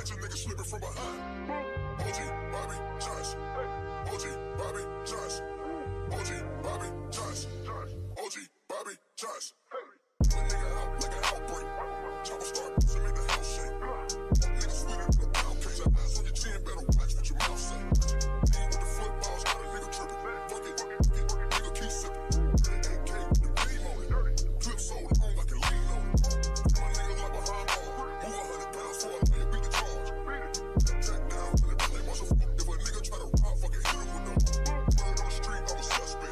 Catch a nigga slipping from behind. OG Bobby Johnson. OG Bobby Johnson. OG Bobby Johnson. OG Bobby Johnson. When nigga out like an outbreak. Chopper start, send me the hell shake. Nigga sweeter than a pound case. Eyes on your chin, better watch what your mouth say. Deal with the footballs, got a nigga tripping. Fuck it, nigga keep sipping. AK, the beam on it. Clip sold on like a lean on it. My nigga like behind ball. Move 100 pounds for a man, beat the charge. Jack down, and if they watch a fuck, if a nigga try to rob, fucking hit him with them. Word on the street, I'm a suspect.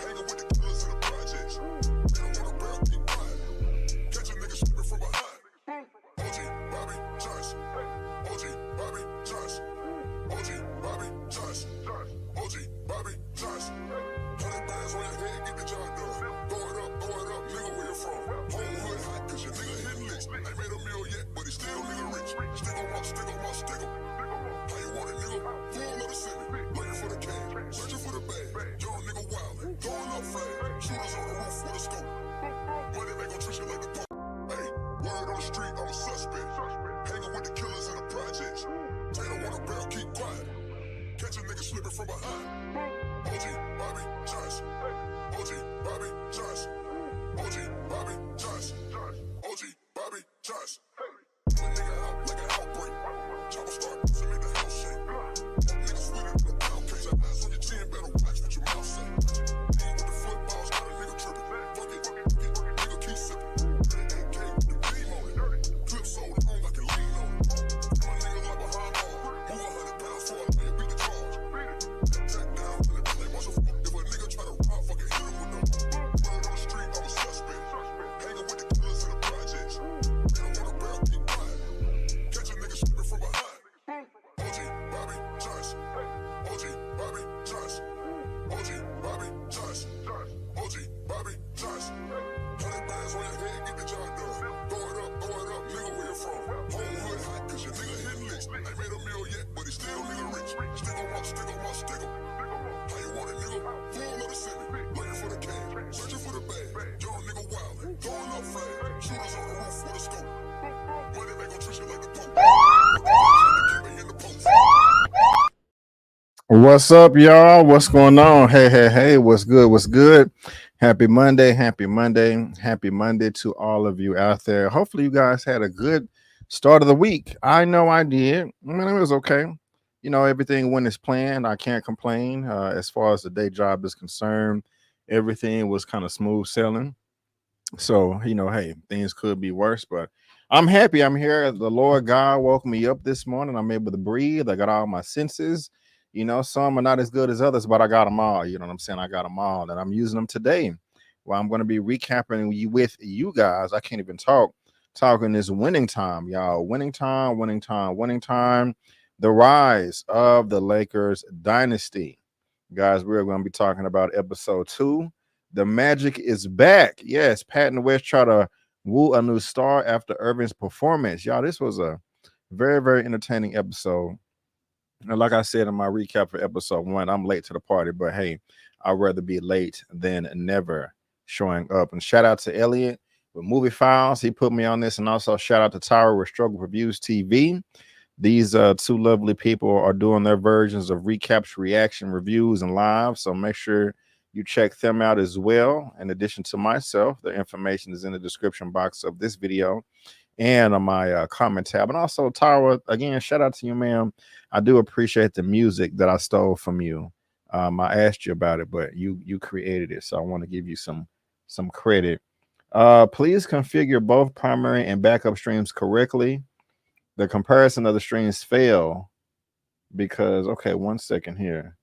Hanging with the killers in the projects. They don't want a barrel, keep quiet. Catch a nigga slipping from behind. OG Bobby Johnson. OG Bobby Johnson. OG Bobby Johnson. OG Bobby Johnson. 100 bands on your head, get the job done. Throw it up, nigga, where you from? Whole hood hot, cause your nigga hitting licks. Ain't made a meal yet, but he still nigga rich. Stick on my, stick on my, stick on. How you want it, nigga? Full of the city. Looking for the cash, searching for the bag. Young nigga wildin', throwing up flag. Shooters on the roof with a scope. Money they gon' treat you like the pump. Hey, word on the street, I'm a suspect. Hanging with the killers in the projects. They don't want a barrel, keep quiet. Catch a nigga slipping from behind. OG Bobby Johnson. OG Bobby Johnson. OG Bobby Johnson. OG Bobby Johnson. When nigga out like an outbreak. Chopper start, send me the hell shake. Nigga sweeter than a pound case. Eyes on your chin, better watch what your mouth say. Deal with the footballs, got a nigga tripping. Fuck it, nigga keep sipping. AK, the beam on it. Clip sold on like a lean on it. My nigga like behind ball. Move 100 pounds for a man, beat the charge. Jack down, and if they watch a fuck, if a nigga try to rob, fucking hit him with them. Word on the street, I'm a suspect. Hanging with the killers in the projects. They don't want a barrel, keep quiet. Catch a nigga slipping from behind. OG Bobby Johnson. OG Bobby Johnson. OG Bobby Johnson. OG Bobby Johnson. 100 bands on your head, get the job done. Throw it up, nigga, where you from? Whole hood hot, cause your nigga hitting licks. Ain't made a meal yet, but he still nigga rich. Stick on my, stick on my, stick on. How you want it, nigga? Full of the city. Looking for the cash, searching for the bag. Young nigga wildin', throwing up flag. Shooters on the roof with a scope. Money they gon' treat you like the pump. What's up, y'all? What's going on? Hey, what's good? What's good? Happy Monday to all of you out there. Hopefully you guys had a good start of the week. I know I did. I mean, it was okay. You know, everything went as planned. I can't complain. As far as the day job is concerned, everything was kind of smooth sailing. So, you know, hey, things could be worse, but I'm happy I'm here. The Lord God woke me up this morning. I'm able to breathe. I got all my senses. You know, some are not as good as others, but I got them all. You know what I'm saying? I got them all, and I'm using them today. Well, I'm going to be recapping with you guys. I can't even talking this winning time, y'all. Winning time. The rise of the Lakers dynasty. Guys, we're going to be talking about episode 2. The magic is back. Yes, Pat and West try to woo a new star after Irving's performance. Y'all, this was a very, very entertaining episode. And like I said in my recap for episode 1, I'm late to the party, but hey, I'd rather be late than never showing up. And shout out to Elliot with Movie Files. He put me on this. And also shout out to Tyra with Reviewz TV. These two lovely people are doing their versions of recaps, reaction, reviews, and live. So make sure you check them out as well. In addition to myself, the information is in the description box of this video and on my comment tab. And also, Tyra, again, shout out to you, ma'am. I do appreciate the music that I stole from you. I asked you about it, but you created it, so I want to give you some credit. Please configure both primary and backup streams correctly. The comparison of the streams fail because, okay, 1 second here.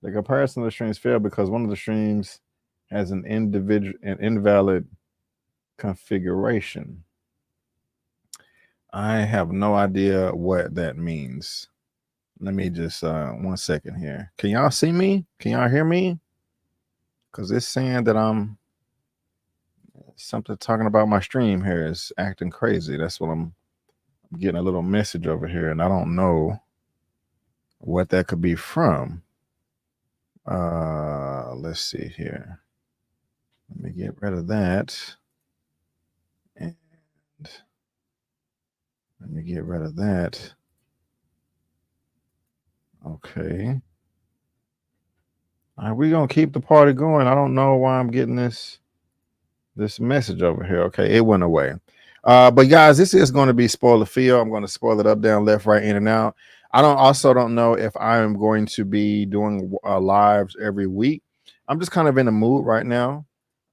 The comparison of the streams fail because one of the streams has an invalid configuration. I have no idea what that means. Let me just 1 second here. Can y'all see me? Can y'all hear me? Because it's saying that I'm something talking about my stream here is acting crazy. That's what I'm getting a little message over here, and I don't know what that could be from. Let's see here. Let me get rid of that. And Let me get rid of that. Okay. All right, we're gonna keep the party going. I don't know why I'm getting this message over here. Okay, it went away. But guys, this is going to be spoiler feel. I'm going to spoil it up, down, left, right, in and out. I don't know if I am going to be doing lives every week. I'm just kind of in the mood right now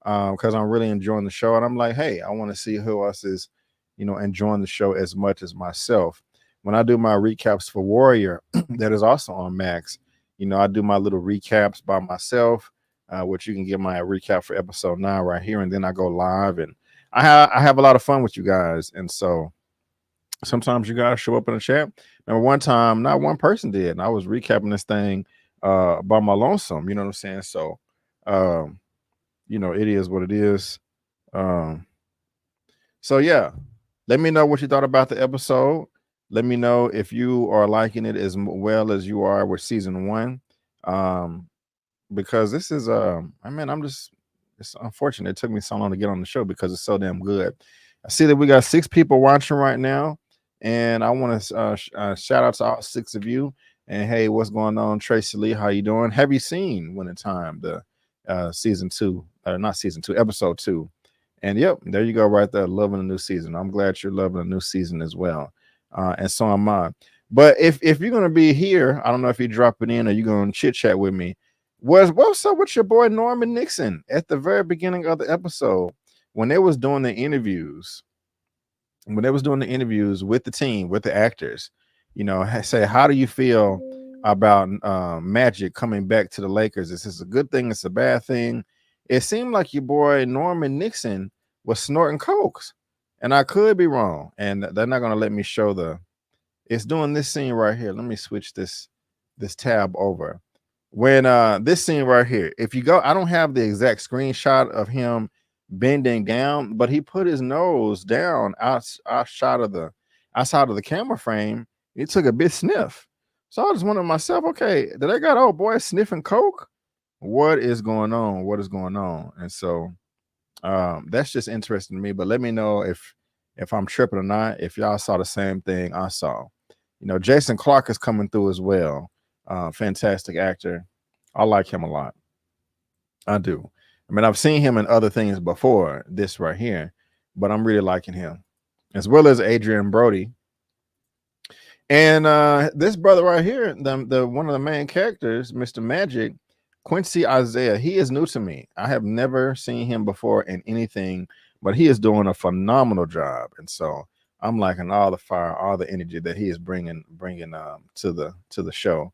because I'm really enjoying the show, and I'm like, hey, I want to see who else is, enjoying the show as much as myself. When I do my recaps for Warrior, that is also on Max. I do my little recaps by myself, which you can get my recap for episode 9 right here, and then I go live, and I have a lot of fun with you guys. And so sometimes you gotta show up in the chat. Remember one time, not one person did, and I was recapping this thing by my lonesome. You know what I'm saying? So, um, it is what it is. Um, so yeah, let me know what you thought about the episode. Let me know if you are liking it as well as you are with season 1. Because this is it's unfortunate it took me so long to get on the show because it's so damn good. I see that we got 6 people watching right now, and I want to shout out to all 6 of you. And hey, what's going on, Tracy Lee? How you doing? Have you seen Winning Time, the season 2, not season 2, episode 2? And yep, there you go, right there, loving a new season. I'm glad you're loving a new season as well, and so am I. But if you're gonna be here, I don't know if you're dropping in or you're gonna chit chat with me. What's up with your boy Norman Nixon at the very beginning of the episode when they was doing the interviews? When they was doing the interviews with the team, with the actors, say, how do you feel about Magic coming back to the Lakers? Is this a good thing? It's a bad thing? It seemed like your boy Norman Nixon was snorting cokes, and I could be wrong. And they're not gonna let me show it's doing this scene right here. Let me switch this tab over. When this scene right here, if you go, I don't have the exact screenshot of him bending down, but he put his nose down outside of the camera frame. He took a big sniff. So I just wondered myself, okay, did I got old boy sniffing coke? What is going on? What is going on? And so that's just interesting to me. But let me know if I'm tripping or not, if y'all saw the same thing I saw. Jason Clarke is coming through as well. Fantastic actor. I like him a lot. I do. I mean, I've seen him in other things before this right here, but I'm really liking him, as well as Adrian Brody. And this brother right here, the one of the main characters, Mr. Magic, Quincy Isaiah, he is new to me. I have never seen him before in anything, but he is doing a phenomenal job. And so I'm liking all the fire, all the energy that he is bringing to the show.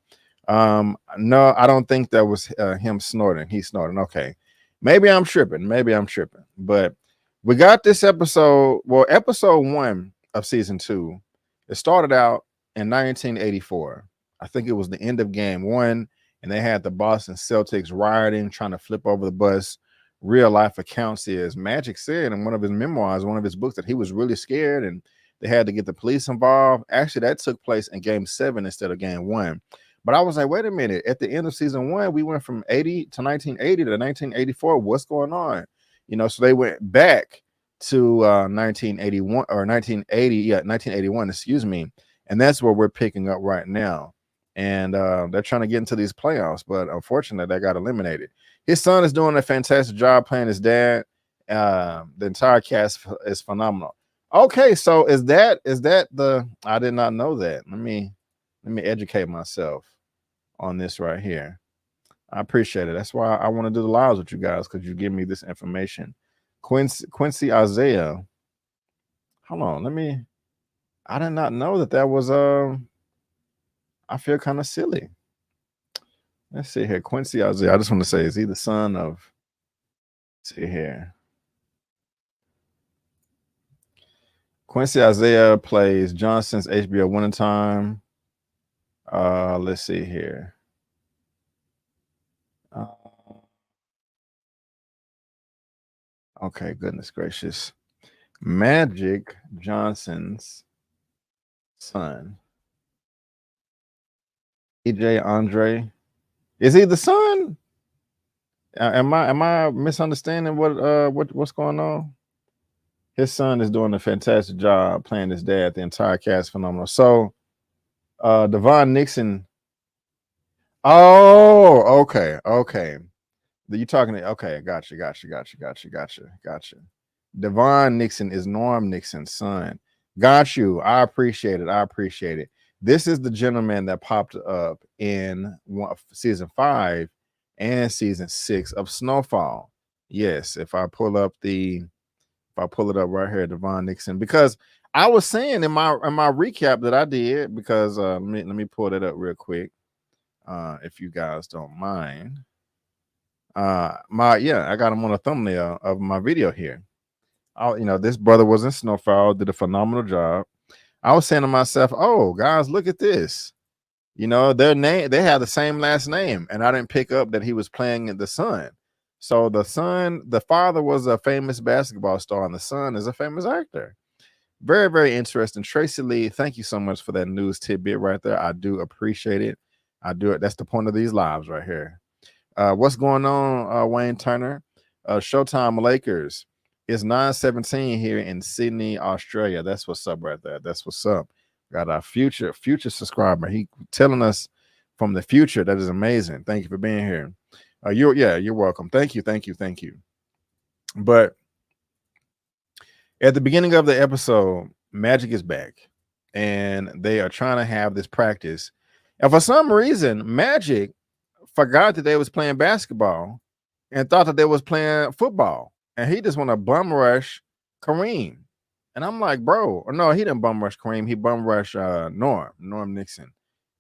No, I don't think that was him snorting. He's snorting. Okay, maybe I'm tripping. But we got this episode. Well, episode 1 of season 2. It started out in 1984. I think it was the end of game 1, and they had the Boston Celtics rioting, trying to flip over the bus. Real life accounts is Magic said in one of his memoirs, one of his books, that he was really scared and they had to get the police involved. Actually, that took place in game 7 instead of game 1. But I was like, wait a minute. At the end of season 1, we went from 80 to 1980 to 1984. What's going on? So they went back to 1981 or 1980. Yeah, 1981, excuse me. And that's where we're picking up right now. And they're trying to get into these playoffs, but unfortunately, they got eliminated. His son is doing a fantastic job playing his dad. The entire cast is phenomenal. Okay, so is that the? I did not know that. Let me educate myself on this right here. I appreciate it. That's why I want to do the lives with you guys, because you give me this information. Quincy Isaiah. Hold on, I did not know that was I feel kind of silly. Let's see here. Quincy Isaiah. I just want to say, is he the son of? Let's see here. Quincy Isaiah plays Johnson's HBO Winning Time. Let's see here. Okay, goodness gracious. Magic Johnson's son. EJ Andre. Is he the son? Am I misunderstanding what's going on? His son is doing a fantastic job playing his dad. The entire cast phenomenal. So Devon Nixon. Oh, okay. You talking to, okay, gotcha. Devon Nixon is Norm Nixon's son. Got you. I appreciate it. This is the gentleman that popped up in season 5 and season 6 of Snowfall. Yes, if I pull it up right here, Devon Nixon, because I was saying in my recap that I did, because let me pull it up real quick, if you guys don't mind. I got him on a thumbnail of my video here. This brother was in Snowfall, did a phenomenal job. I was saying to myself, oh guys, look at this. Their name, they have the same last name, and I didn't pick up that he was playing the son. So the father was a famous basketball star, and the son is a famous actor. Very, very interesting. Tracy Lee, thank you so much for that news tidbit right there. I do appreciate it. That's the point of these lives right here. What's going on, Wayne Turner? Showtime Lakers is 9:17 here in Sydney, Australia. That's what's up right there. That's what's up. Got our future subscriber. He telling us from the future. That is amazing. Thank you for being here. You're welcome. Thank you. But at the beginning of the episode, Magic is back, and they are trying to have this practice. And for some reason, Magic forgot that they was playing basketball and thought that they was playing football, and he just want to bum rush Kareem. And I'm like, bro, no, he didn't bum rush Kareem. He bum rush Norm Nixon,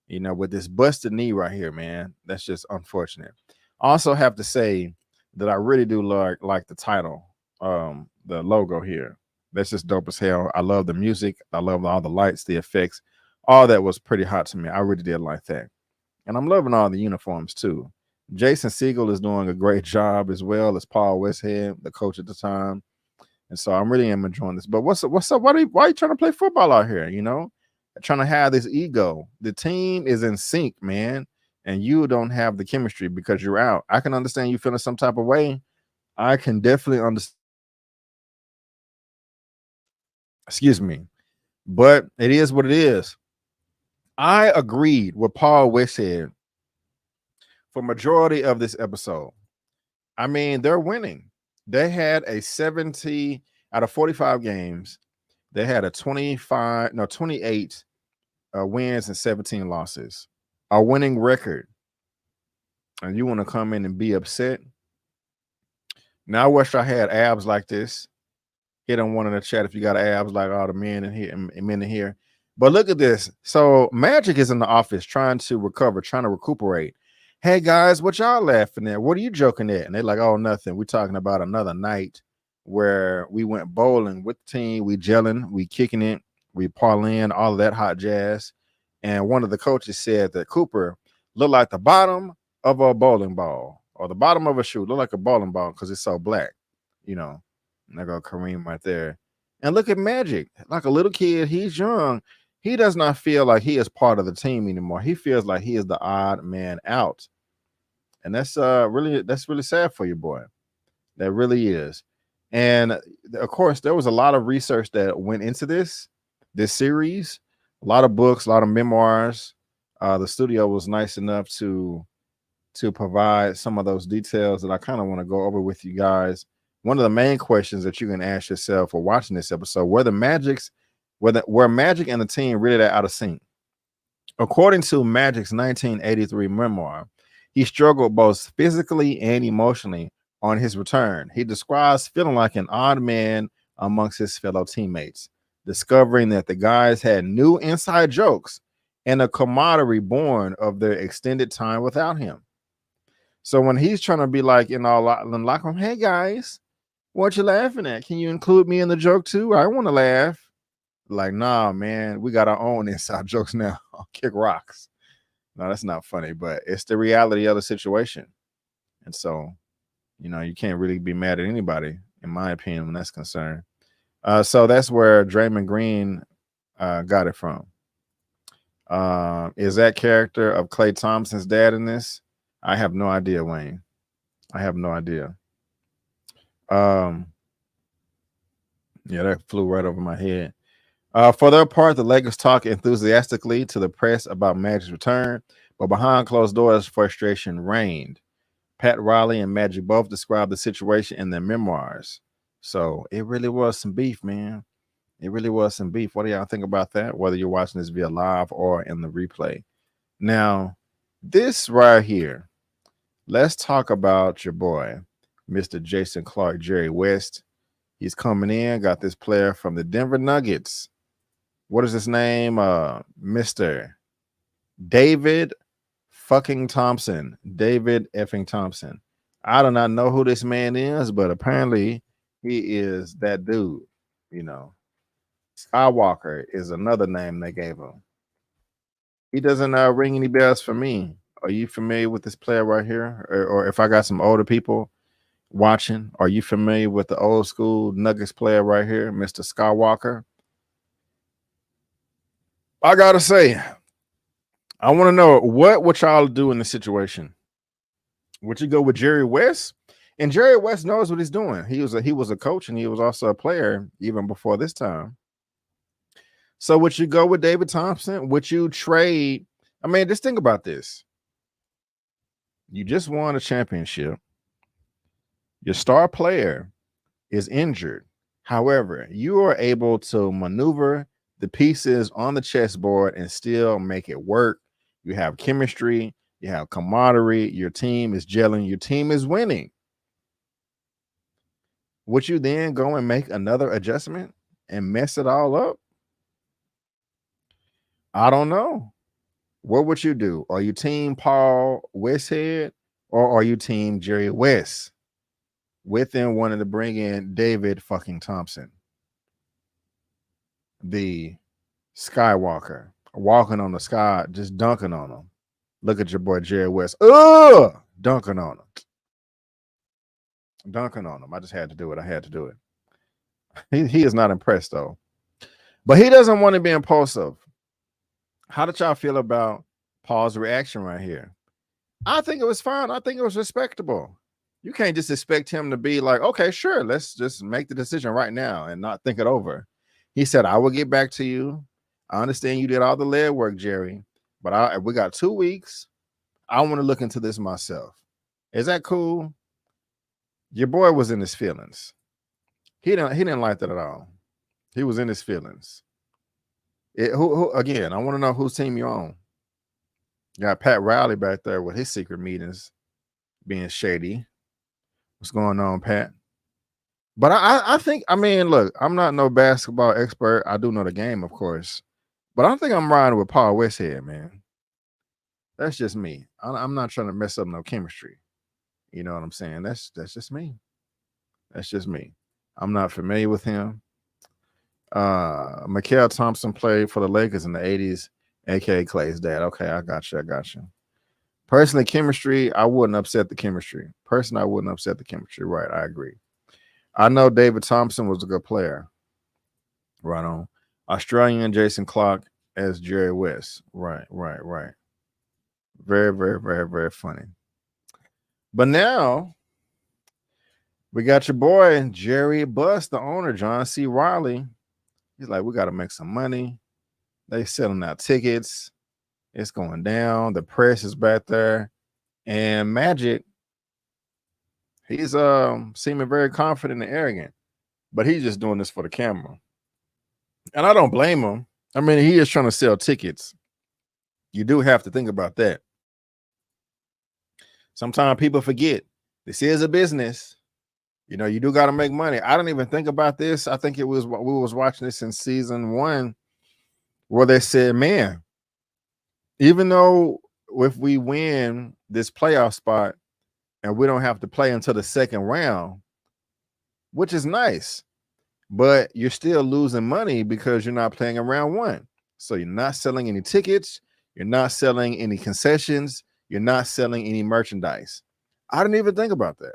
with this busted knee right here, man. That's just unfortunate. I also have to say that I really do like the title, the logo here. That's just dope as hell. I love the music. I love all the lights, the effects. All that was pretty hot to me. I really did like that. And I'm loving all the uniforms too. Jason Segel is doing a great job as well as Paul Westhead, the coach at the time. And so I'm really enjoying this. But what's up? Why are you trying to play football out here? Trying to have this ego. The team is in sync, man. And you don't have the chemistry because you're out. I can understand you feeling some type of way. I can definitely understand. Excuse me. But it is what it is. I agreed with Paul Westhead for majority of this episode. I mean, they're winning. They had a 70 out of 45 games. They had a 28 wins and 17 losses. A winning record. And you want to come in and be upset? Now, I wish I had abs like this. Hit on one in the chat if you got abs like all the men in here. But look at this. So Magic is in the office trying to recover, trying to recuperate. Hey guys, what y'all laughing at? What are you joking at? And they're like, oh, nothing. We're talking about another night where we went bowling with the team. We gelling, we kicking it, we parlaying, all of that hot jazz. And one of the coaches said that Cooper looked like the bottom of a bowling ball or the bottom of a shoe. Looked like a bowling ball because it's so black. And there go Kareem right there. And look at Magic. Like a little kid, he's young. He does not feel like he is part of the team anymore. He feels like he is the odd man out. And that's really sad for you, boy. That really is. And of course, there was a lot of research that went into this series, a lot of books, a lot of memoirs. The studio was nice enough to provide some of those details that I kind of want to go over with you guys. One of the main questions that you can ask yourself for watching this episode, were Magic and the team really that out of sync? According to Magic's 1983 memoir, he struggled both physically and emotionally on his return. He describes feeling like an odd man amongst his fellow teammates, discovering that the guys had new inside jokes and a camaraderie born of their extended time without him. So when he's trying to be like, hey guys, what you laughing at? Can you include me in the joke too? I want to laugh. Like, nah, man, we got our own inside jokes now. Kick rocks. No, that's not funny, but it's the reality of the situation. And so, you can't really be mad at anybody, in my opinion, when that's concerned. So that's where Draymond Green got it from. Is that character of Klay Thompson's dad in this? I have no idea, Wayne. I have no idea. Yeah, that flew right over my head. For their part, the Lakers talk enthusiastically to the press about Magic's return, but behind closed doors, frustration reigned. Pat Riley and Magic both described the situation in their memoirs. So it really was some beef, man. It really was some beef. What do y'all think about that? Whether you're watching this via live or in the replay. Now, this right here, let's talk about your boy, Mr. Jason Clark, Jerry West. He's coming in, got this player from the Denver Nuggets. What is his name? Mr. David fucking Thompson. David effing Thompson. I do not know who this man is, but apparently he is that dude. You know, Skywalker is another name they gave him. He doesn't ring any bells for me. Are you familiar with this player right here? Or if I got some older people watching, are you familiar with the old school Nuggets player right here, Mr. Skywalker? I gotta say, I want to know what would y'all do in this situation? Would you go with Jerry West? And Jerry West knows what he's doing. He was a coach and he was also a player even before this time. So would you go with David Thompson? Would you trade? I mean, just think about this. You just won a championship. Your star player is injured. However, you are able to maneuver the pieces on the chessboard and still make it work. You have chemistry, you have camaraderie, your team is gelling, your team is winning. Would you then go and make another adjustment and mess it all up? I don't know. What would you do? Are you team Paul Westhead or are you team Jerry West? With them wanting to bring in David fucking Thompson, the Skywalker, walking on the sky, just dunking on him. Look at your boy Jerry West. Dunking on him. Dunking on him. I just had to do it. I had to do it. He is not impressed though. But he doesn't want to be impulsive. How did y'all feel about Paul's reaction right here? I think it was fine. I think it was respectable. You can't just expect him to be like, okay, sure, let's just make the decision right now and not think it over. He said, I will get back to you. I understand you did all the lead work, Jerry, but we got 2 weeks. I want to look into this myself. Is that cool? Your boy was in his feelings. He didn't like that at all. He was in his feelings. Who again, I want to know whose team you're on. You got Pat Riley back there with his secret meetings being shady. What's going on, Pat? But I think, I mean, look, I'm not no basketball expert. I do know the game, of course. But I think I'm riding with Paul Westhead, man. That's just me. I'm not trying to mess up no chemistry. You know what I'm saying? That's just me. That's just me. I'm not familiar with him. Wakil Thompson played for the Lakers in the 80s, aka Clay's dad. Okay, I got you. Personally, chemistry, I wouldn't upset the chemistry. Personally, I wouldn't upset the chemistry. Right, I agree. I know David Thompson was a good player. Right on. Australian Jason Clark as Jerry West. Right. Very, very, very, very funny. But now we got your boy, Jerry Buss, the owner, John C. Riley. He's like, we got to make some money. They selling out tickets. It's going down. The press is back there. And Magic, he's seeming very confident and arrogant. But he's just doing this for the camera. And I don't blame him. I mean, he is trying to sell tickets. You do have to think about that. Sometimes people forget this is a business. You know, you do got to make money. I don't even think about this. I think we was watching this in season 1 where they said, man, even though if we win this playoff spot and we don't have to play until the second round, which is nice, but you're still losing money because you're not playing in round 1. So you're not selling any tickets. You're not selling any concessions. You're not selling any merchandise. I didn't even think about that.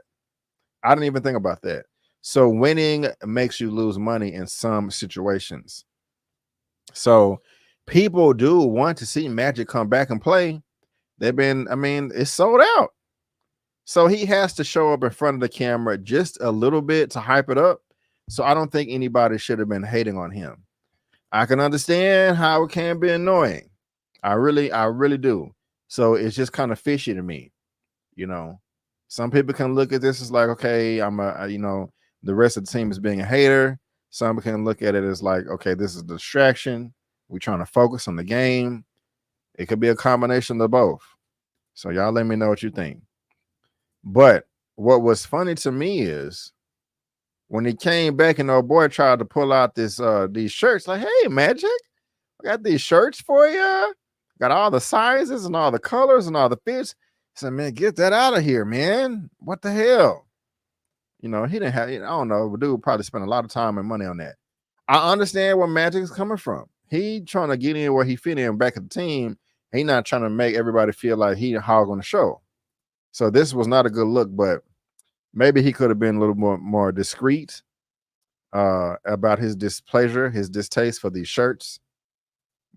So winning makes you lose money in some situations. So people do want to see Magic come back and play. It's sold out. So he has to show up in front of the camera just a little bit to hype it up. So I don't think anybody should have been hating on him. I can understand how it can be annoying. I really do. So it's just kind of fishy to me, you know. Some people can look at this as like, okay, the rest of the team is being a hater. Some can look at it as like, okay, this is a distraction. We're trying to focus on the game. It could be a combination of both. So y'all let me know what you think. But what was funny to me is when he came back and old boy tried to pull out these shirts, like, hey, Magic, I got these shirts for you. Got all the sizes and all the colors and all the fits. He said, man, get that out of here, man. What the hell? You know, he didn't have, I don't know, but dude probably spent a lot of time and money on that. I understand where Magic is coming from. He trying to get in where he fit in back at the team. He not trying to make everybody feel like he hog on the show. So this was not a good look, but maybe he could have been a little more discreet about his displeasure, his distaste for these shirts.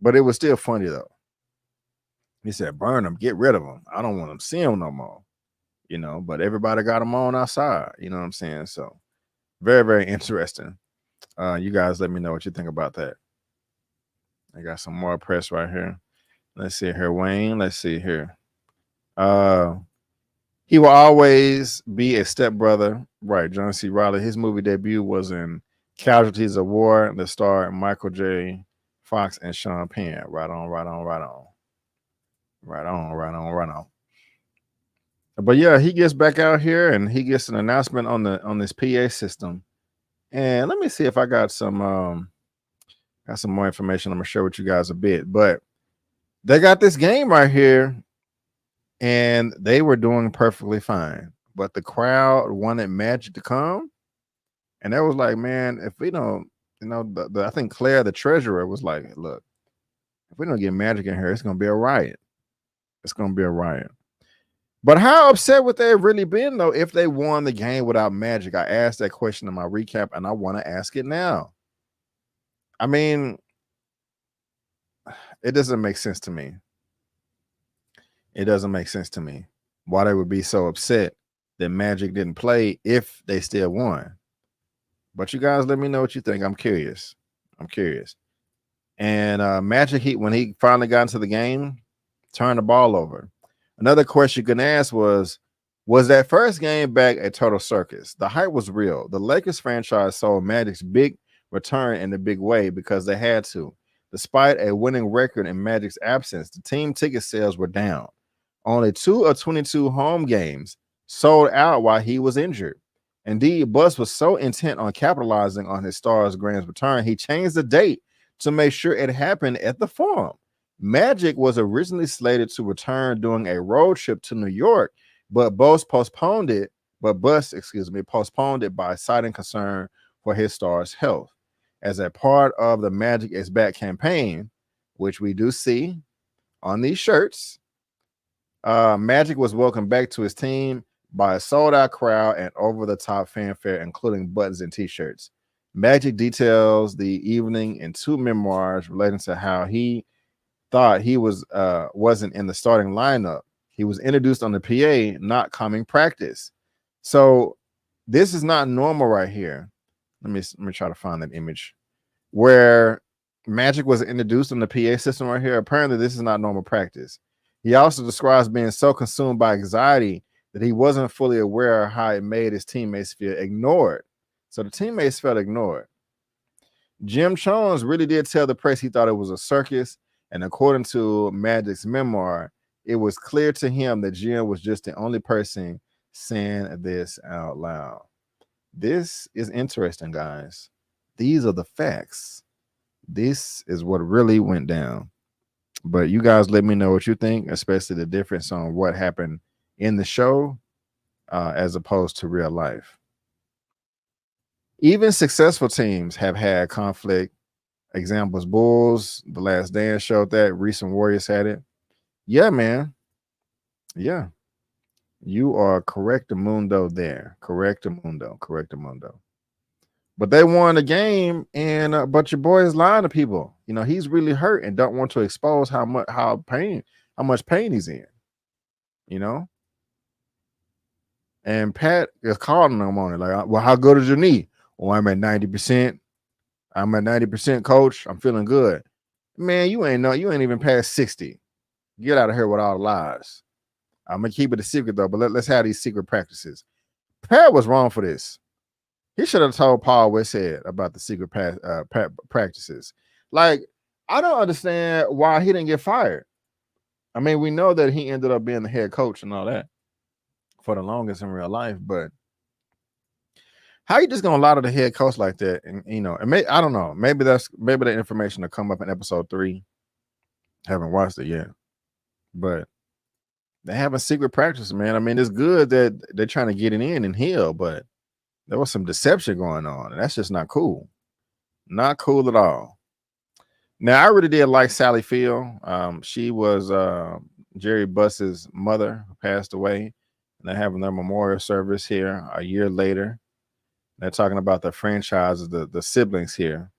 But it was still funny though. He said, burn them, get rid of them. I don't want them see them no more. You know, but everybody got them on outside. You know what I'm saying? So very, very interesting. You guys let me know what you think about that. I got some more press right here. Let's see here, Wayne. Let's see here. He will always be a stepbrother. Right, John C. Reilly. His movie debut was in Casualties of War, the star Michael J. Fox and Sean Penn. Right on, right on, right on. Right on, right on, right on. But yeah, he gets back out here and he gets an announcement on this PA system. And let me see if I got some more information. I'm gonna share with you guys a bit. But they got this game right here, and they were doing perfectly fine. But the crowd wanted Magic to come, and that was like, man, if we don't, I think Claire, the treasurer, was like, look, if we don't get Magic in here, it's gonna be a riot. It's gonna be a riot. But how upset would they have really been, though, if they won the game without Magic? I asked that question in my recap, and I want to ask it now. I mean, it doesn't make sense to me. It doesn't make sense to me why they would be so upset that Magic didn't play if they still won. But you guys let me know what you think. I'm curious. I'm curious. And Magic, when he finally got into the game, turned the ball over. Another question you can ask was that first game back a total circus? The hype was real. The Lakers franchise saw Magic's big return in a big way because they had to. Despite a winning record in Magic's absence, the team ticket sales were down. Only 2 of 22 home games sold out while he was injured. Indeed, Buzz was so intent on capitalizing on his star's grand return, he changed the date to make sure it happened at the Forum. Magic was originally slated to return during a road trip to New York, but Buzz postponed it by citing concern for his star's health. As a part of the Magic is Back campaign, which we do see on these shirts, Magic was welcomed back to his team by a sold-out crowd and over-the-top fanfare, including buttons and t-shirts. Magic details the evening in 2 memoirs relating to how he thought he wasn't in the starting lineup. He was introduced on the PA, not coming practice. So this is not normal right here. Let me try to find that image where Magic was introduced on the PA system right here. Apparently, this is not normal practice. He also describes being so consumed by anxiety that he wasn't fully aware of how it made his teammates feel ignored. So the teammates felt ignored. Jim Jones really did tell the press he thought it was a circus. And according to Magic's memoir, it was clear to him that Jim was just the only person saying this out loud. This is interesting, guys. These are the facts. This is what really went down. But you guys let me know what you think, especially the difference on what happened in the show as opposed to real life. Even successful teams have had conflict. Examples, Bulls, The Last Dance showed that. Recent Warriors had it. Yeah, man. Yeah. You are correctamundo there. Correctamundo. But they won the game, and but your boy is lying to people. You know, he's really hurt and don't want to expose how much pain he's in. You know? And Pat is calling him on it. Like, well, how good is your knee? Oh, I'm at 90%. I'm at 90%, coach. I'm feeling good. Man, you ain't even past 60. Get out of here with all the lies. I'm gonna keep it a secret though, but let's have these secret practices. Pat was wrong for this. He should have told Paul what he said about the secret practices. Like, I don't understand why he didn't get fired. I mean, we know that he ended up being the head coach and all that for the longest in real life, but how you just gonna lie to the head coach like that? And I don't know. Maybe the information will come up in episode 3. Haven't watched it yet, but they have a secret practice, man. I mean, it's good that they're trying to get it in and heal, but there was some deception going on, and that's just not cool. Not cool at all. Now, I really did like Sally Field. She was Jerry Buss's mother, who passed away, and they're having their memorial service here a year later. They're talking about the franchises, the siblings here.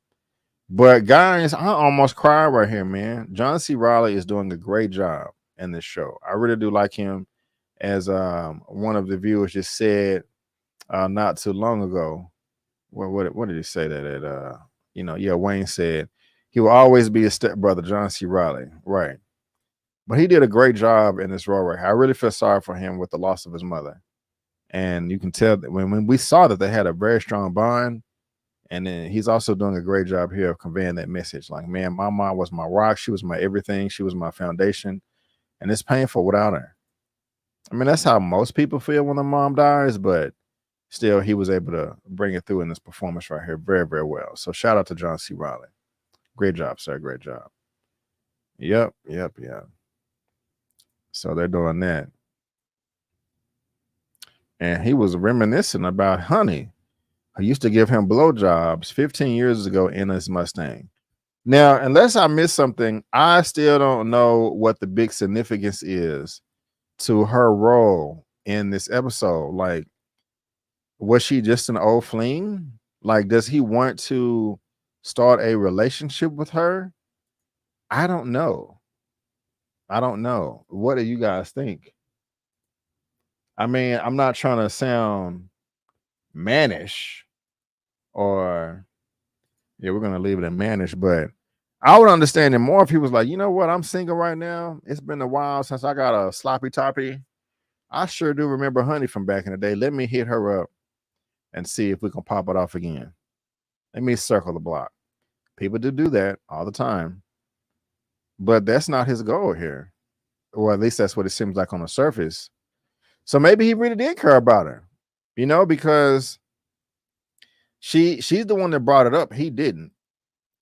But guys, I almost cried right here, man. John C. Reilly is doing a great job in this show. I really do like him. As one of the viewers just said not too long ago. What did he say that Wayne said he will always be a stepbrother, John C. Reilly. Right. But he did a great job in this role right here. I really feel sorry for him with the loss of his mother. And you can tell that when we saw that they had a very strong bond, and then he's also doing a great job here of conveying that message. Like, man, my mom was my rock. She was my everything. She was my foundation. And it's painful without her. I mean, that's how most people feel when their mom dies, but still, he was able to bring it through in this performance right here very, very well. So shout out to John C. Reilly. Great job, sir. Great job. Yep. So they're doing that. And he was reminiscing about Honey, who used to give him blowjobs 15 years ago in his Mustang. Now, unless I missed something, I still don't know what the big significance is to her role in this episode. Like, was she just an old fling? Like, does he want to start a relationship with her? I don't know. What do you guys think? I mean, I'm not trying to sound mannish or, yeah, we're going to leave it in mannish, but I would understand it more if he was like, you know what, I'm single right now. It's been a while since I got a sloppy toppy. I sure do remember Honey from back in the day. Let me hit her up and see if we can pop it off again. Let me circle the block. People do that all the time. But that's not his goal here. Or at least that's what it seems like on the surface. So maybe he really did care about her, because she's the one that brought it up. He didn't.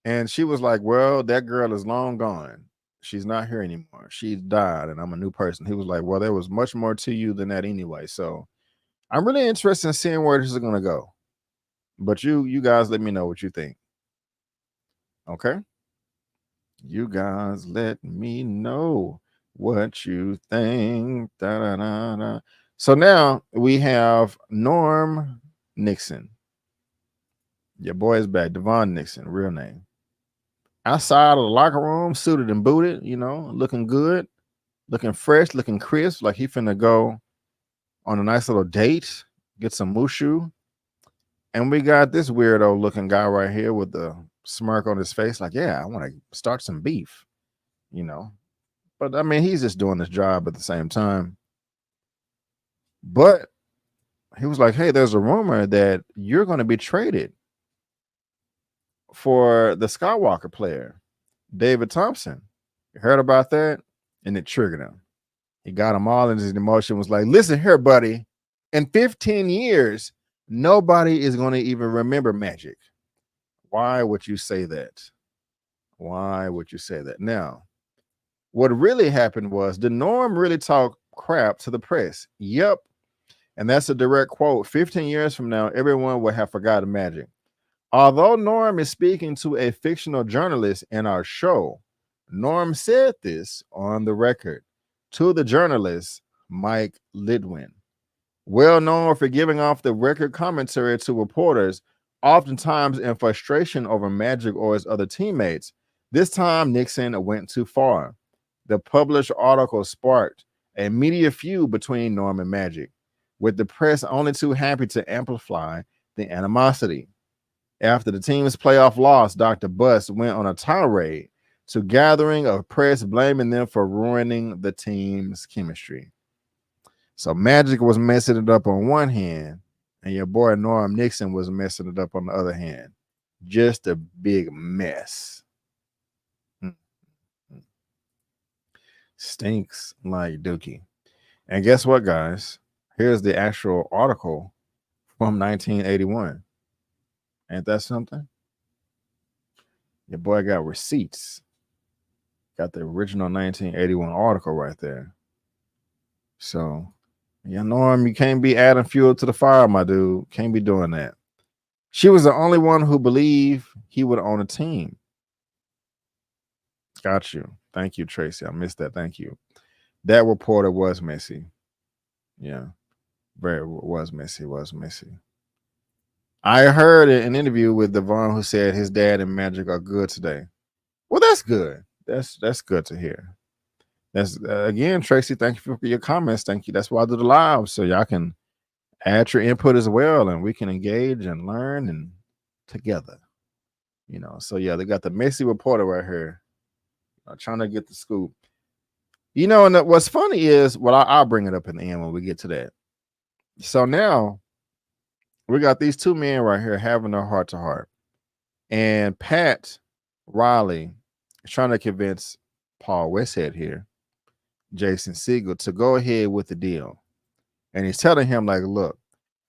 And she was like, well, that girl is long gone. She's not here anymore. She died and I'm a new person. He was like, well, there was much more to you than that anyway. So I'm really interested in seeing where this is going to go. But you guys let me know what you think. Okay? You guys let me know what you think. Da-da-da-da. So now we have Norm Nixon. Your boy is back. Devon Nixon, real name. Outside of the locker room, suited and booted, looking good, looking fresh, looking crisp, like he finna go on a nice little date, get some mushu. And we got this weirdo looking guy right here with the smirk on his face, like, yeah, I want to start some beef, But I mean, he's just doing his job at the same time. But he was like, hey, there's a rumor that you're going to be traded for the Skywalker player, David Thompson. You heard about that? And it triggered him. He got him all in his emotion, was like, listen here, buddy. In 15 years, nobody is going to even remember Magic. Why would you say that? Why would you say that? Now, what really happened was, did Norm really talk crap to the press? Yep. And that's a direct quote. 15 years from now, everyone will have forgotten Magic. Although Norm is speaking to a fictional journalist in our show, Norm said this on the record to the journalist, Mike Lidwin. Well known for giving off the record commentary to reporters, oftentimes in frustration over Magic or his other teammates. This time, Nixon went too far. The published article sparked a media feud between Norm and Magic, with the press only too happy to amplify the animosity. After the team's playoff loss, Dr. Bus went on a tirade to gathering of press, blaming them for ruining the team's chemistry. So Magic was messing it up on one hand, and your boy Norm Nixon was messing it up on the other hand. Just a big mess. Stinks like Dookie. And guess what, guys? Here's the actual article from 1981. Ain't that something? Your boy got receipts. Got the original 1981 article right there. So, yeah, Norm, you can't be adding fuel to the fire, my dude. Can't be doing that. She was the only one who believed he would own a team. Got you. Thank you, Tracy. I missed that. Thank you. That reporter was messy. Yeah. Was messy. I heard an interview with Devon who said his dad and Magic are good today. Well, that's good. That's good to hear. That's again, Tracy. Thank you for your comments. Thank you. That's why I do the live, so y'all can add your input as well, and we can engage and learn and together. You know. So yeah, they got the messy reporter right here, trying to get the scoop. You know, and what's funny is, well, I'll bring it up in the end when we get to that. So now we got these two men right here having a heart to heart, and Pat Riley is trying to convince Paul Westhead here, Jason Segel, to go ahead with the deal. And he's telling him, like, look,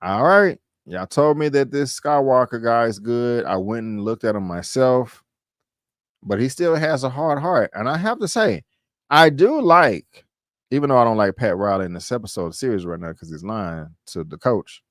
all right, y'all told me that this Skywalker guy is good. I went and looked at him myself, but he still has a hard heart. And I have to say, I do like, even though I don't like Pat Riley in this episode series right now because he's lying to the coach,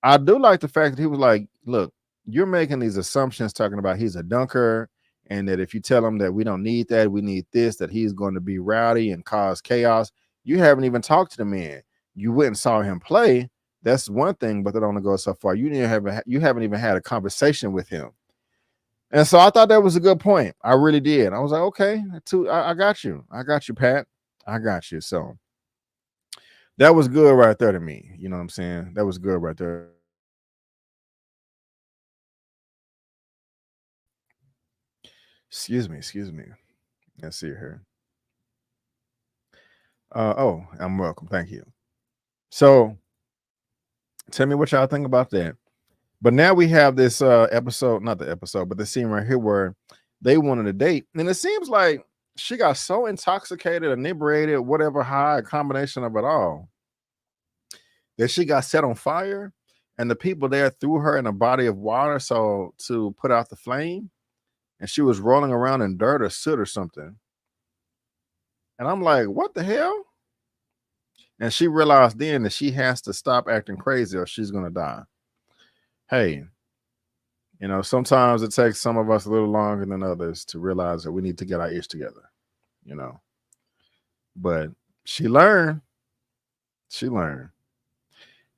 I do like the fact that he was like, look, you're making these assumptions talking about he's a dunker, and that if you tell him that we don't need that, we need this, that he's going to be rowdy and cause chaos. You haven't even talked to the man. You went and saw him play. That's one thing, but that only goes so far. You haven't even had a conversation with him. And so I thought that was a good point. I really did. I was like, okay, I got you. I got you, Pat. I got you. So that was good right there to me. You know what I'm saying? That was good right there. Excuse me. Let's see here. Oh, I'm welcome. Thank you. So tell me what y'all think about that. But now we have this episode, not the episode, but the scene right here where they wanted a date. And it seems like she got so intoxicated, inebriated, whatever high, a combination of it all, that she got set on fire. And the people there threw her in a body of water so to put out the flame. And she was rolling around in dirt or soot or something. And I'm like, what the hell? And she realized then that she has to stop acting crazy or she's going to die. Hey, you know, sometimes it takes some of us a little longer than others to realize that we need to get our ish together, you know. But she learned.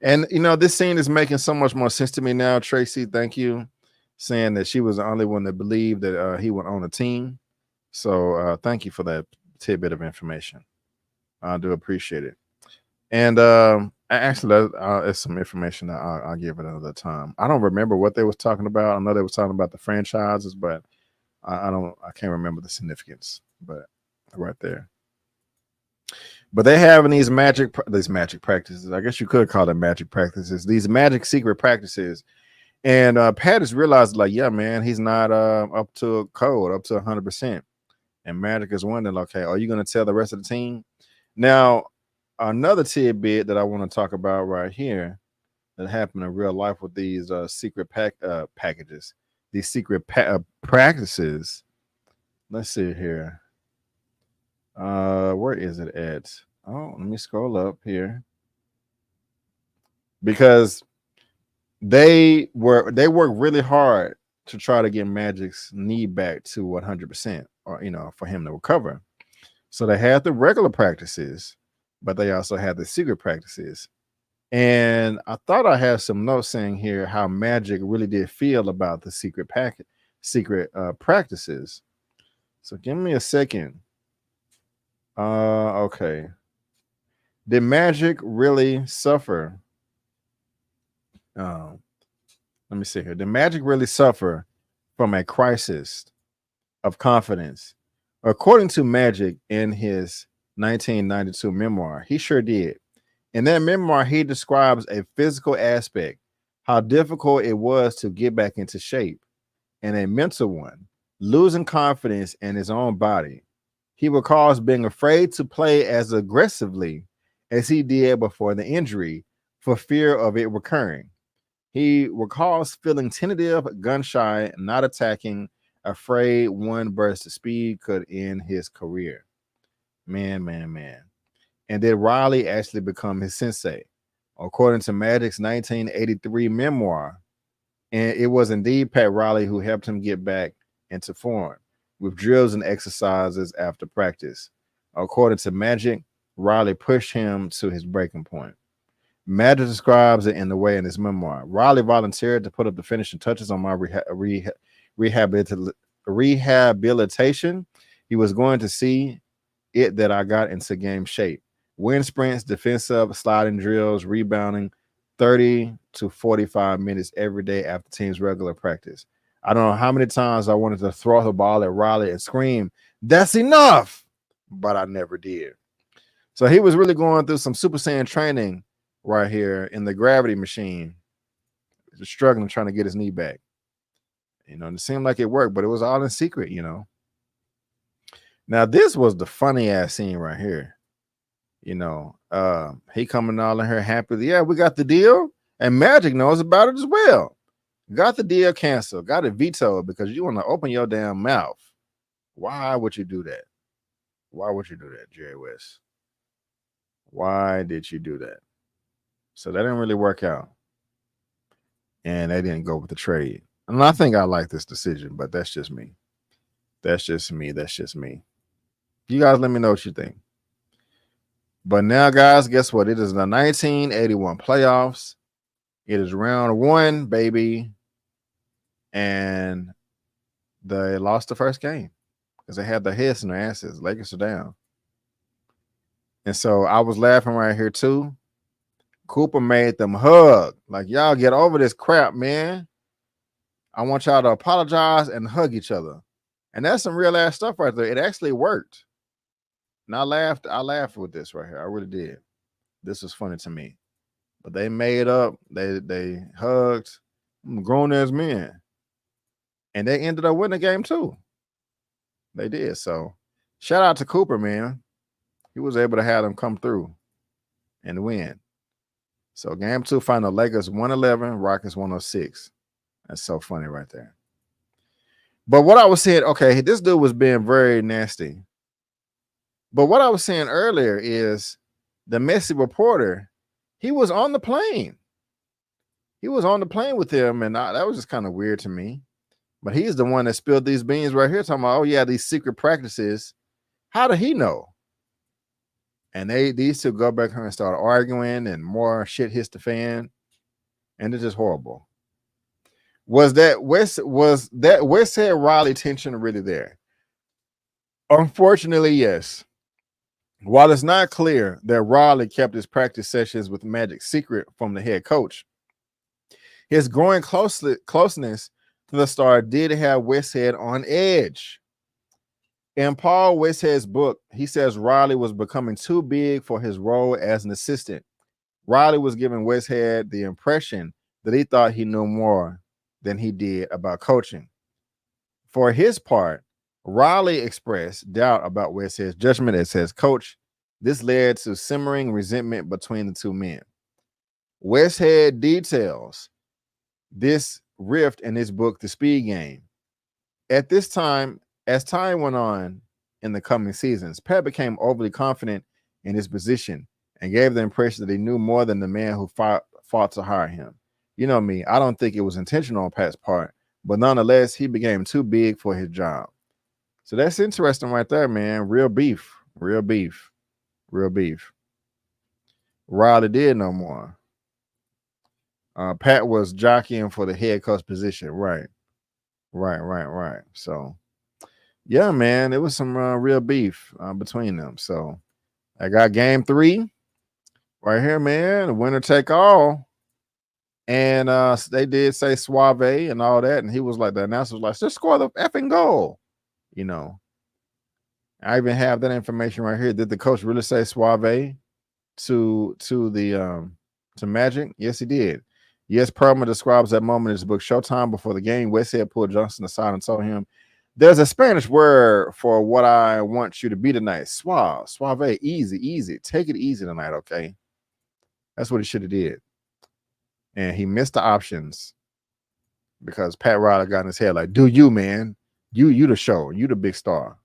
And, you know, this scene is making so much more sense to me now, Tracy. Thank you. Saying that she was the only one that believed that he would own a team. So thank you for that tidbit of information. I do appreciate it. And actually, it's some information that I'll give it another time. I don't remember what they was talking about. I know they was talking about the franchises, but I can't remember the significance. But right there. But they having these magic practices. I guess you could call them magic practices. These magic secret practices. And Pat has realized, like, yeah, man, he's not up to code, up to 100%. And Magic is wondering, okay, are you going to tell the rest of the team? Now, another tidbit that I want to talk about right here that happened in real life with these secret packages, these secret practices. Let's see here. Where is it at? Oh, let me scroll up here. Because they work really hard to try to get Magic's knee back to 100%, or, you know, for him to recover. So they had the regular practices, but they also had the secret practices. And I thought I had some notes saying here how Magic really did feel about the secret practices. So give me a second. Okay. Did Magic really suffer Let me see here. Did Magic really suffer from a crisis of confidence? According to Magic in his 1992 memoir, he sure did. In that memoir, he describes a physical aspect, how difficult it was to get back into shape, and a mental one, losing confidence in his own body. He recalls being afraid to play as aggressively as he did before the injury for fear of it recurring. He recalls feeling tentative, gun shy, not attacking, afraid one burst of speed could end his career. Man. And did Riley actually become his sensei? According to Magic's 1983 memoir, and it was indeed Pat Riley who helped him get back into form with drills and exercises after practice. According to Magic, Riley pushed him to his breaking point. Magic describes it in the way in his memoir. Riley volunteered to put up the finishing touches on my rehabilitation. He was going to see it that I got into game shape. Wind sprints, defensive, sliding drills, rebounding, 30 to 45 minutes every day after team's regular practice. I don't know how many times I wanted to throw the ball at Riley and scream, "That's enough!" But I never did. So he was really going through some Super Saiyan training right here in the gravity machine, just struggling trying to get his knee back. And it seemed like it worked, but it was all in secret. Now this was the funny ass scene right here. He coming all in here happy. Yeah, we got the deal, and Magic knows about it as well. Got the deal canceled, got it vetoed because you want to open your damn mouth. Why would you do that? Why would you do that, Jerry West? Why did you do that? So that didn't really work out. And they didn't go with the trade. And I think I like this decision, but that's just me. That's just me. You guys let me know what you think. But now, guys, guess what? It is the 1981 playoffs. It is round one, baby. And they lost the first game because they had their heads in their asses. Lakers are down. And so I was laughing right here, too. Cooper made them hug. Like, y'all get over this crap, man. I want y'all to apologize and hug each other. And that's some real ass stuff right there. It actually worked. And I laughed with this right here. I really did. This was funny to me. But they made up. They hugged. Grown as men. And they ended up winning the game too. They did. So shout out to Cooper, man. He was able to have them come through and win. So game two, final Lakers 111, Rockets 106. That's so funny right there. But what I was saying, okay, this dude was being very nasty. But what I was saying earlier is the messy reporter, he was on the plane. He was on the plane with him, and that was just kind of weird to me. But he's the one that spilled these beans right here, talking about, oh, yeah, these secret practices. How did he know? And these two go back here and start arguing, and more shit hits the fan. And it's just horrible. Was that Westhead Riley tension really there? Unfortunately, yes. While it's not clear that Riley kept his practice sessions with Magic secret from the head coach, his growing closeness to the star did have Westhead on edge. In Paul Westhead's book, he says Riley was becoming too big for his role as an assistant. Riley was giving Westhead the impression that he thought he knew more than he did about coaching. For his part, Riley expressed doubt about Westhead's judgment as his coach. This led to simmering resentment between the two men. Westhead details this rift in his book, The Speed Game. At this time, as time went on in the coming seasons, Pat became overly confident in his position and gave the impression that he knew more than the man who fought to hire him. You know me, I don't think it was intentional on Pat's part, but nonetheless, he became too big for his job. So that's interesting right there, man. Real beef. Riley did no more. Pat was jockeying for the head coach position. Right. So, yeah, man, it was some real beef between them. So, I got game 3 right here, man. The winner take all. And they did say Suave and all that. And he was like, the announcer was like, just score the effing goal. You know, I even have that information right here. Did the coach really say Suave to Magic? Yes, he did. Yes, Perlman describes that moment in his book Showtime before the game. Westhead pulled Johnson aside and told him, there's a Spanish word for what I want you to be tonight. Suave, easy. Take it easy tonight, okay? That's what he should have did. And he missed the options because Pat Riley got in his head like, do you, man? You the show. You the big star.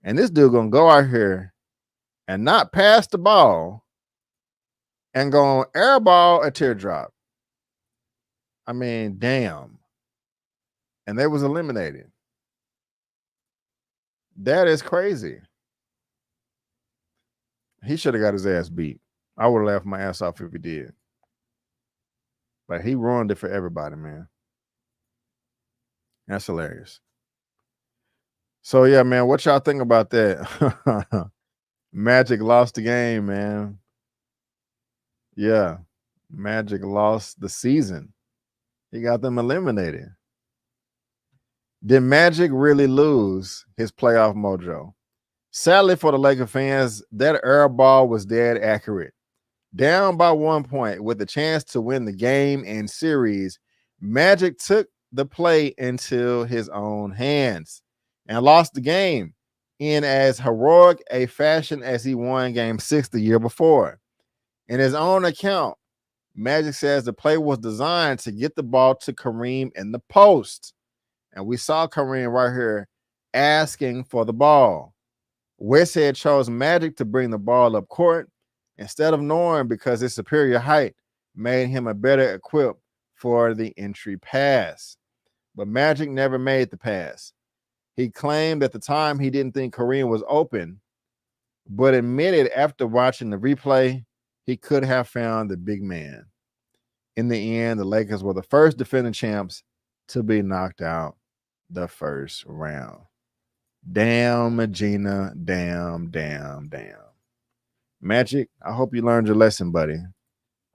And this dude gonna go out here and not pass the ball and go airball a teardrop. I mean, damn. And they was eliminated. That is crazy. He should have got his ass beat. I would have laughed my ass off if he did. But he ruined it for everybody, man. That's hilarious. So, yeah, man, what y'all think about that? Magic lost the game, man. Yeah, Magic lost the season. He got them eliminated. Did Magic really lose his playoff mojo? Sadly for the Laker fans, that air ball was dead accurate. Down by 1 point with a chance to win the game and series, Magic took the play into his own hands and lost the game in as heroic a fashion as he won Game 6 the year before. In his own account, Magic says the play was designed to get the ball to Kareem in the post. And we saw Kareem right here asking for the ball. Westhead chose Magic to bring the ball up court instead of Norm because his superior height made him a better equipped for the entry pass. But Magic never made the pass. He claimed at the time he didn't think Kareem was open, but admitted after watching the replay he could have found the big man. In the end, the Lakers were the first defending champs to be knocked out the first round. Damn, Gina. Damn. Magic, I hope you learned your lesson, buddy.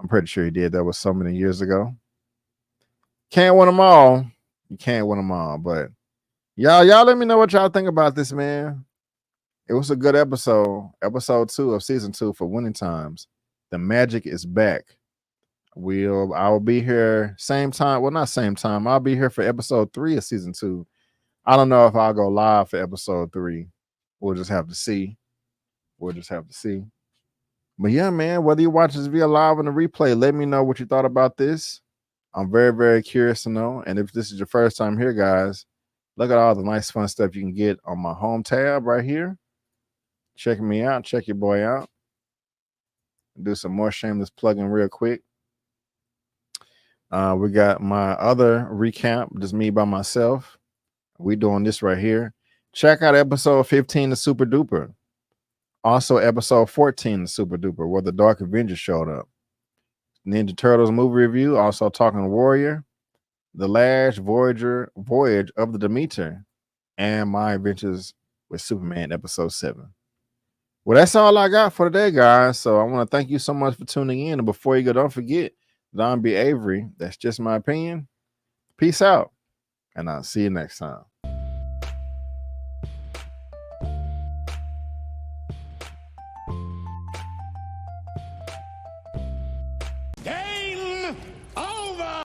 I'm pretty sure you did. That was so many years ago. Can't win them all. You can't win them all, but y'all let me know what y'all think about this, man. It was a good episode. Episode 2 of season 2 for Winning Times. The Magic is back. I will be here same time. Well, not same time. I'll be here for episode 3 of season 2. I don't know if I'll go live for episode 3. We'll just have to see. But yeah, man, whether you watch this via live or the replay, let me know what you thought about this. I'm very, very curious to know. And if this is your first time here, guys, look at all the nice, fun stuff you can get on my home tab right here. Check me out. Check your boy out. Do some more shameless plugging real quick. We got my other recap, just me by myself. We doing this right here. Check out episode 15 of Super Duper. Also episode 14 of Super Duper, where the Dark Avengers showed up. Ninja Turtles movie review, also talking Warrior, The Last Voyage of the Demeter, and my adventures with Superman episode 7. Well, that's all I got for today, guys. So I want to thank you so much for tuning in. And before you go, don't forget, Don B. Avery, that's just my opinion. Peace out, and I'll see you next time.